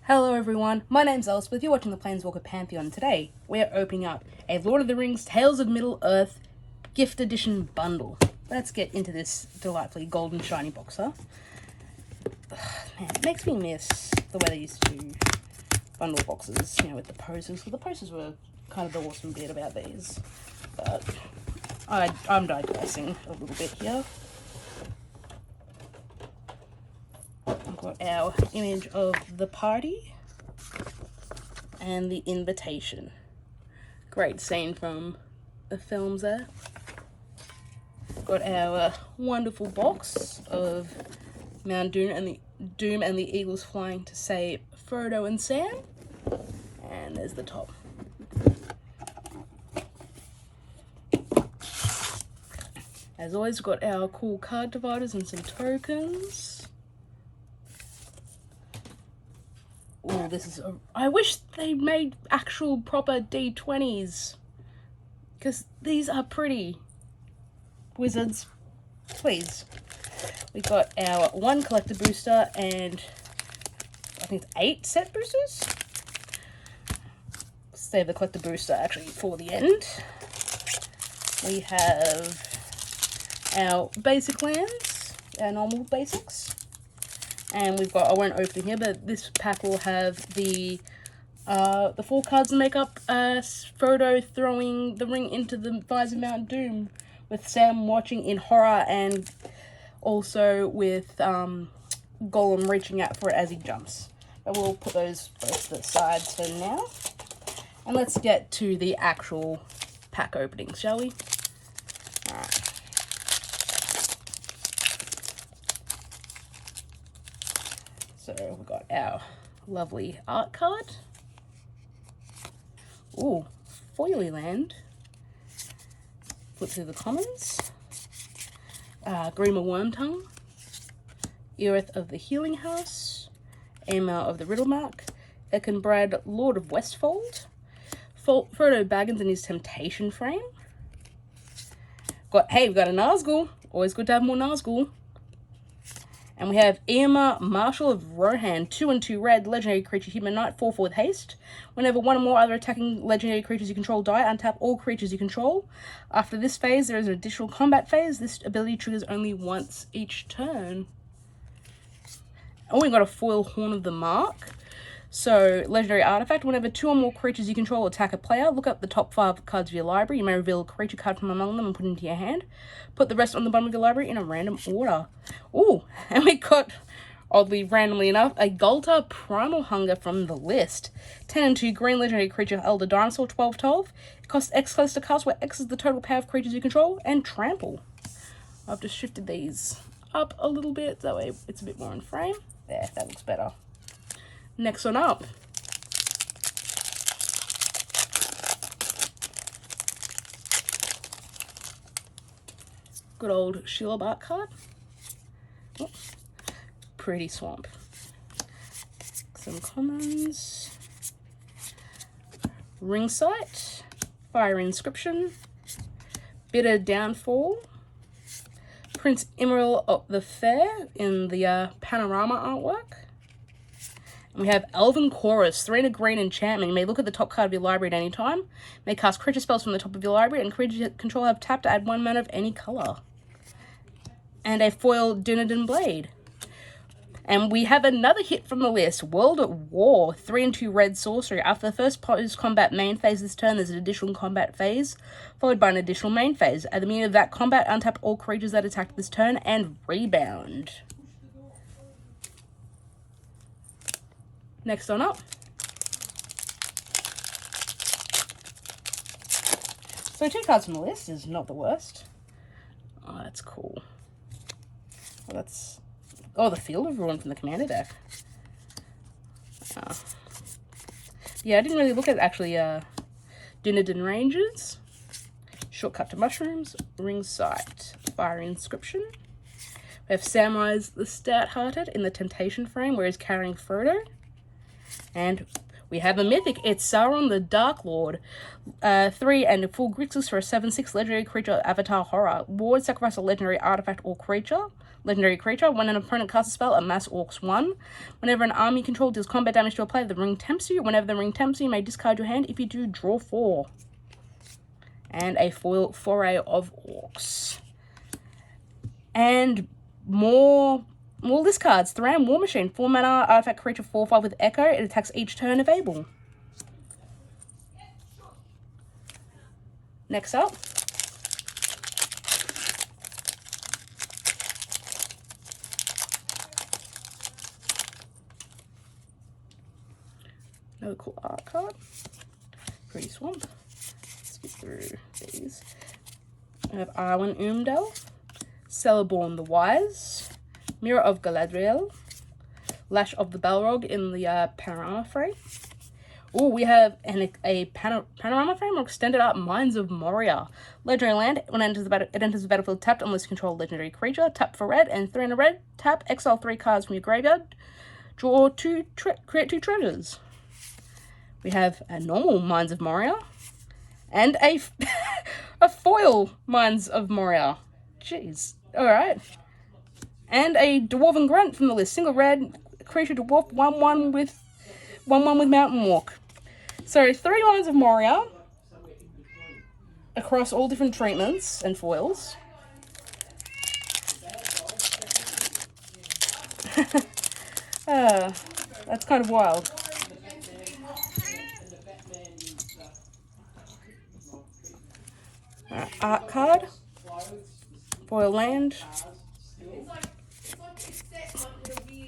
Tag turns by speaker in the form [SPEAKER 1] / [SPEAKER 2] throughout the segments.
[SPEAKER 1] Hello everyone, my name's Elspeth, you're watching the Planeswalker Pantheon. Today, we're opening up a Lord of the Rings Tales of Middle-earth Gift Edition bundle. Let's get into this delightfully golden shiny box, huh? Man, it makes me miss the way they used to do bundle boxes, with the posters. The posters were kind of the awesome bit about these. But I'm digressing a little bit here. We've got our image of the party and the invitation. Great scene from the films there. Got our wonderful box of Mount Doom and the Eagles flying to save Frodo and Sam. And there's the top. As always, we've got our cool card dividers and some tokens. Oh, I wish they made actual proper D20s. Because these are pretty. Wizards, please. We got our 1 collector booster and I think it's 8 set boosters. Save the collector booster actually for the end. We have our basic lands, our normal basics. And we've got, I won't open here, but this pack will have the 4 cards to make up Frodo throwing the ring into the visor of Mount Doom, with Sam watching in horror, and also with Gollum reaching out for it as he jumps. But we'll put those both to the side for now. And let's get to the actual pack opening, shall we? Alright. So we've got our lovely art card. Ooh, Foily Land. Flip through the commons. Grima Wormtongue. Earth of the Healing House. Aemar of the Riddlemark. Ekenbrad, Lord of Westfold. Frodo Baggins in his Temptation Frame. We've got a Nazgul. Always good to have more Nazgul. And we have Aemar, Marshal of Rohan, 2/2 red, legendary creature, human knight, 4/4 with haste. Whenever one or more other attacking legendary creatures you control die, untap all creatures you control. After this phase, there is an additional combat phase. This ability triggers only once each turn. Oh, we got a foil Horn of the Mark. So, legendary artifact. Whenever 2 or more creatures you control attack a player, look up the top 5 cards of your library. You may reveal a creature card from among them and put it into your hand. Put the rest on the bottom of your library in a random order. Ooh, and we got, oddly randomly enough, a Goltar Primal Hunger from the list. 10/2 green legendary creature, Elder Dinosaur, 12/12. It costs X colors to cast, where X is the total power of creatures you control, and trample. I've just shifted these up a little bit, that way it's a bit more in frame. There, that looks better. Next one up. Good old Shelob art card. Oh, pretty swamp. Some commons. Ring Sight. Fire Inscription. Bitter Downfall. Prince Imril of the Fair in the panorama artwork. And we have Elven Chorus, 3 green enchantment. You may look at the top card of your library at any time. You may cast creature spells from the top of your library, and creatures you control have tapped to add 1 mana of any color. And a foil Dunedain Blade. And we have another hit from the list, World at War, 3/2 red sorcery. After the first post-combat main phase this turn, there's an additional combat phase, followed by an additional main phase. At the beginning of that combat, untap all creatures that attacked this turn and rebound. Next on up. So 2 cards from the list is not the worst. Oh, that's cool. The Field of Ruin from the Commander deck. Yeah, I didn't really look at actually Dunedain Rangers. Shortcut to Mushrooms. Ring Sight. Fire Inscription. We have Samwise the Stout-Hearted in the Temptation Frame, where he's carrying Frodo. And We have a mythic. It's Sauron the Dark Lord. 3 and a full Grixis for a 7/6 legendary creature Avatar Horror. Ward, sacrifice a legendary artifact or creature. Legendary creature. When an opponent casts a spell, amass Orcs 1. Whenever an army control deals combat damage to a player, the ring tempts you. Whenever the ring tempts you, you may discard your hand. If you do, draw 4. And a foil Foray of Orcs. And more list cards. Thran War Machine. 4 mana, artifact creature 4/5 with Echo. It attacks each turn if able. Next up. Another cool art card. Pretty Swamp. Skip through these. I have Arwen Umdale. Celeborn the Wise. Mirror of Galadriel. Lash of the Balrog in the panorama frame. Oh, we have a panorama frame or extended art Mines of Moria. Legendary land. When it enters the battlefield tapped unless you control a legendary creature. Tap for red and 3 in a red. Tap, exile 3 cards from your graveyard. Draw 2, create 2 treasures. We have a normal Mines of Moria. And a foil Mines of Moria. Jeez. Alright. And a Dwarven Grunt from the list. Single red, creature dwarf, 1/1 with Mountain Walk. So 3 Mines of Moria across all different treatments and foils. That's kind of wild. Art card. Foil land.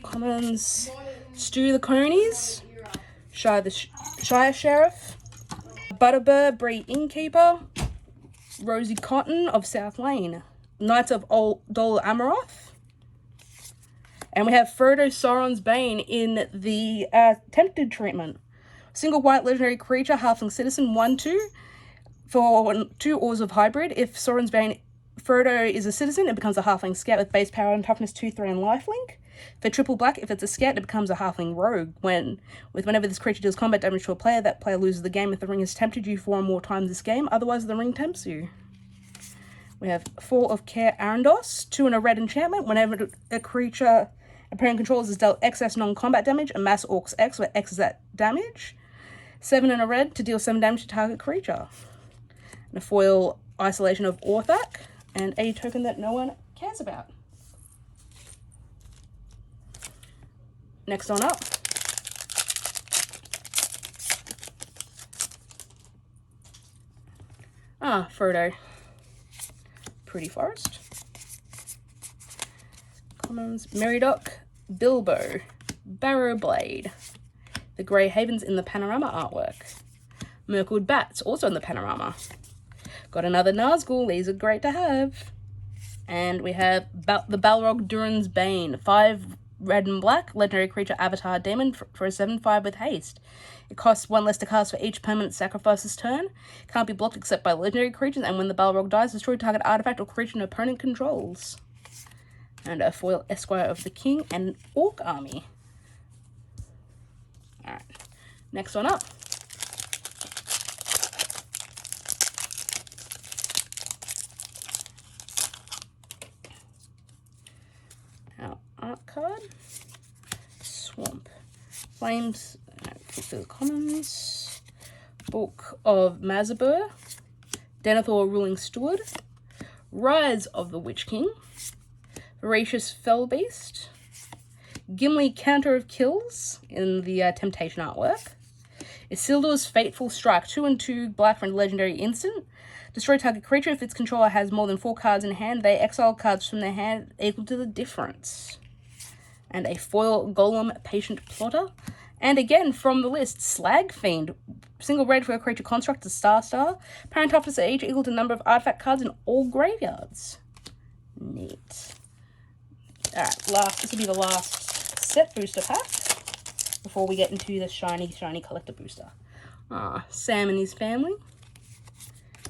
[SPEAKER 1] Commons. Stew the Conies. Shire Sheriff. Butterbur, Bree Innkeeper. Rosie Cotton of South Lane. Knights of Dol Amaroth. And we have Frodo Sauron's Bane in the Tempted treatment. Single white legendary creature, halfling citizen, 1/2. For 2 Ores of Hybrid. If Sauron's Bane Frodo is a citizen, it becomes a halfling scout with base power and toughness 2, 3, and lifelink. For triple black, if it's a scout, it becomes a halfling rogue. Whenever this creature deals combat damage to a player, that player loses the game if the ring has tempted you 4 or more times this game. Otherwise, the ring tempts you. We have Fall of Care Arandos, 2 and a red enchantment. Whenever a creature opponent controls is dealt excess non-combat damage, amass Orcs X, where X is that damage. 7 and a red to deal 7 damage to target creature. And a foil Isolation of Orthanc, and a token that no one cares about. Next on up. Frodo. Pretty Forest. Commons. Meriadoc. Bilbo. Barrowblade. The Grey Havens in the panorama artwork. Mirkwood Bats, also in the panorama. Got another Nazgul, these are great to have. And we have the Balrog Durin's Bane, 5 red and black, legendary creature Avatar Demon for a 7/5 with haste. It costs 1 less to cast for each permanent sacrifice this turn. Can't be blocked except by legendary creatures, and when the Balrog dies, destroy target artifact or creature an opponent controls. And a foil Esquire of the King and an Orc army. Alright, next one up. Our art card. Swamp. Flames. The Commons. Book of Mazabur. Denethor Ruling Steward. Rise of the Witch King. Voracious Fellbeast. Gimli Counter of Kills in the Temptation artwork. Isildur's Fateful Strike, 2 and 2 black for a legendary instant. Destroy target creature. If its controller has more than 4 cards in hand, they exile cards from their hand equal to the difference. And a foil Golem Patient Plotter. And again from the list, Slag Fiend. Single red for a creature construct, a star. Parent toughness at each equal to the number of artifact cards in all graveyards. Neat. Alright, this will be the last set booster pack before we get into the shiny collector booster. Sam and his family.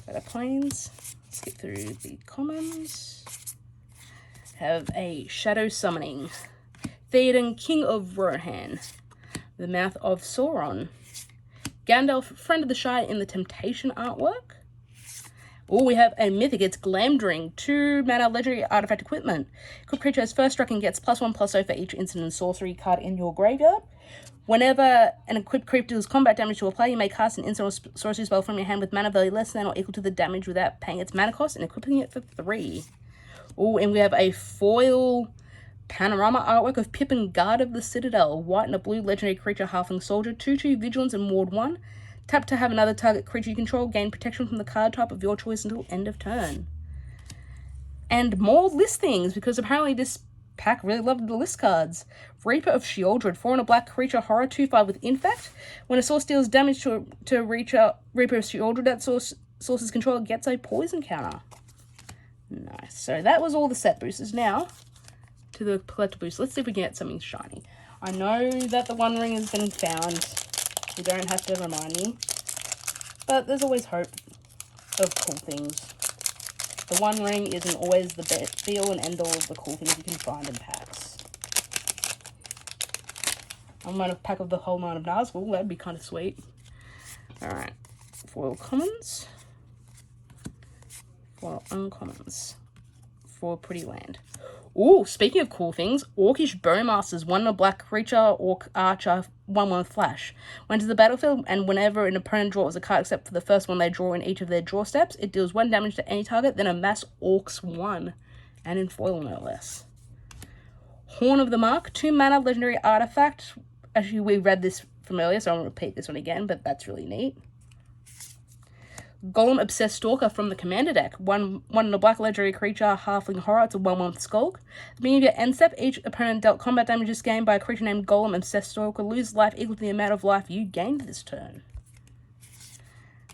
[SPEAKER 1] Better Plains. Skip through the commons. Have a Shadow Summoning. Theoden, King of Rohan. The Mouth of Sauron. Gandalf, Friend of the Shire in the Temptation artwork. Oh, we have a mythic. It's Glamdring. 2 mana legendary artifact equipment. Equipped creature has first strike and gets +1/+0 for each instant and sorcery card in your graveyard. Whenever an equipped creature deals combat damage to a player, you may cast an instant or sorcery spell from your hand with mana value less than or equal to the damage without paying its mana cost and equipping it for 3. Oh, and we have a foil panorama artwork of Pippin, Guard of the Citadel. White and a blue legendary creature, halfling soldier. 2/2 vigilance and ward 1. Tap to have another target creature you control gain protection from the card type of your choice until end of turn. And more listings, because apparently this pack really loved the list cards. Reaper of Sheoldred, 4 and a black creature, horror, 2/5 with infect. When a source deals damage to Reaper of Sheoldred, that source's controller gets a poison counter. Nice. So that was all the set boosters. Now to the collector boost. Let's see if we can get something shiny. I know that the One Ring has been found. You don't have to remind me. But there's always hope of cool things. The One Ring isn't always the be-all and end-all of the cool things you can find in packs. I might have a pack of the whole 9 of Nazgul. That'd be kind of sweet. Alright. Foil commons. Foil uncommons. For Pretty Land. Ooh, speaking of cool things, Orcish Bowmasters, 1 and a black creature, Orc Archer, 1/1 flash. When to the battlefield, and whenever an opponent draws a card except for the first one they draw in each of their draw steps, it deals 1 damage to any target, then amass Orcs 1. And in foil, no less. Horn of the Mark, 2 mana legendary artifact. Actually, we read this from earlier, so I won't repeat this one again, but that's really neat. Golem Obsessed Stalker from the Commander deck. 1 and a black legendary creature, halfling horror. It's a 1/1 skulk. At the beginning of your end step, each opponent dealt combat damage this game by a creature named Golem Obsessed Stalker lose life equal to the amount of life you gained this turn.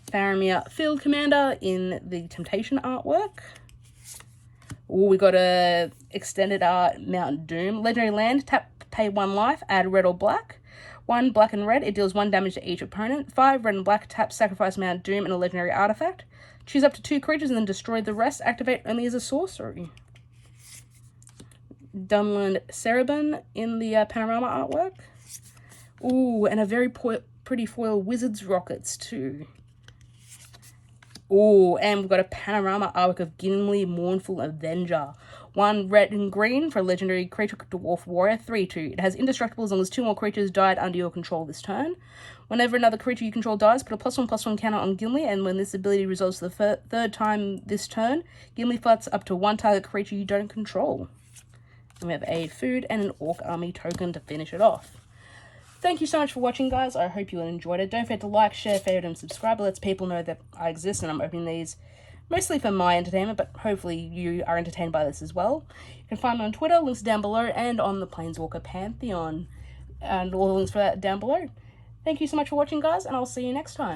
[SPEAKER 1] Faramir Field Commander in the Temptation artwork. Ooh, we got a extended art Mount Doom. Legendary land, tap, pay 1 life, add red or black. 1 black and red, it deals 1 damage to each opponent. 5 red and black, tap, sacrifice Mount Doom and a legendary artifact. Choose up to 2 creatures and then destroy the rest. Activate only as a sorcery. Dunland Cerebon in the panorama artwork. Ooh, and a very pretty foil Wizard's Rockets too. Ooh, and we've got a panorama artwork of Gimli, Mournful Avenger. 1 red and green for a legendary creature, Dwarf Warrior, 3/2. It has indestructible as long as 2 more creatures died under your control this turn. Whenever another creature you control dies, put a +1/+1 counter on Gimli, and when this ability resolves for the third time this turn, Gimli fights up to 1 target creature you don't control. And we have a food and an Orc Army token to finish it off. Thank you so much for watching, guys. I hope you enjoyed it. Don't forget to like, share, favorite, and subscribe. It lets people know that I exist and I'm opening these mostly for my entertainment, but hopefully you are entertained by this as well. You can find me on Twitter, links down below, and on the Planeswalker Pantheon. And all the links for that down below. Thank you so much for watching, guys, and I'll see you next time.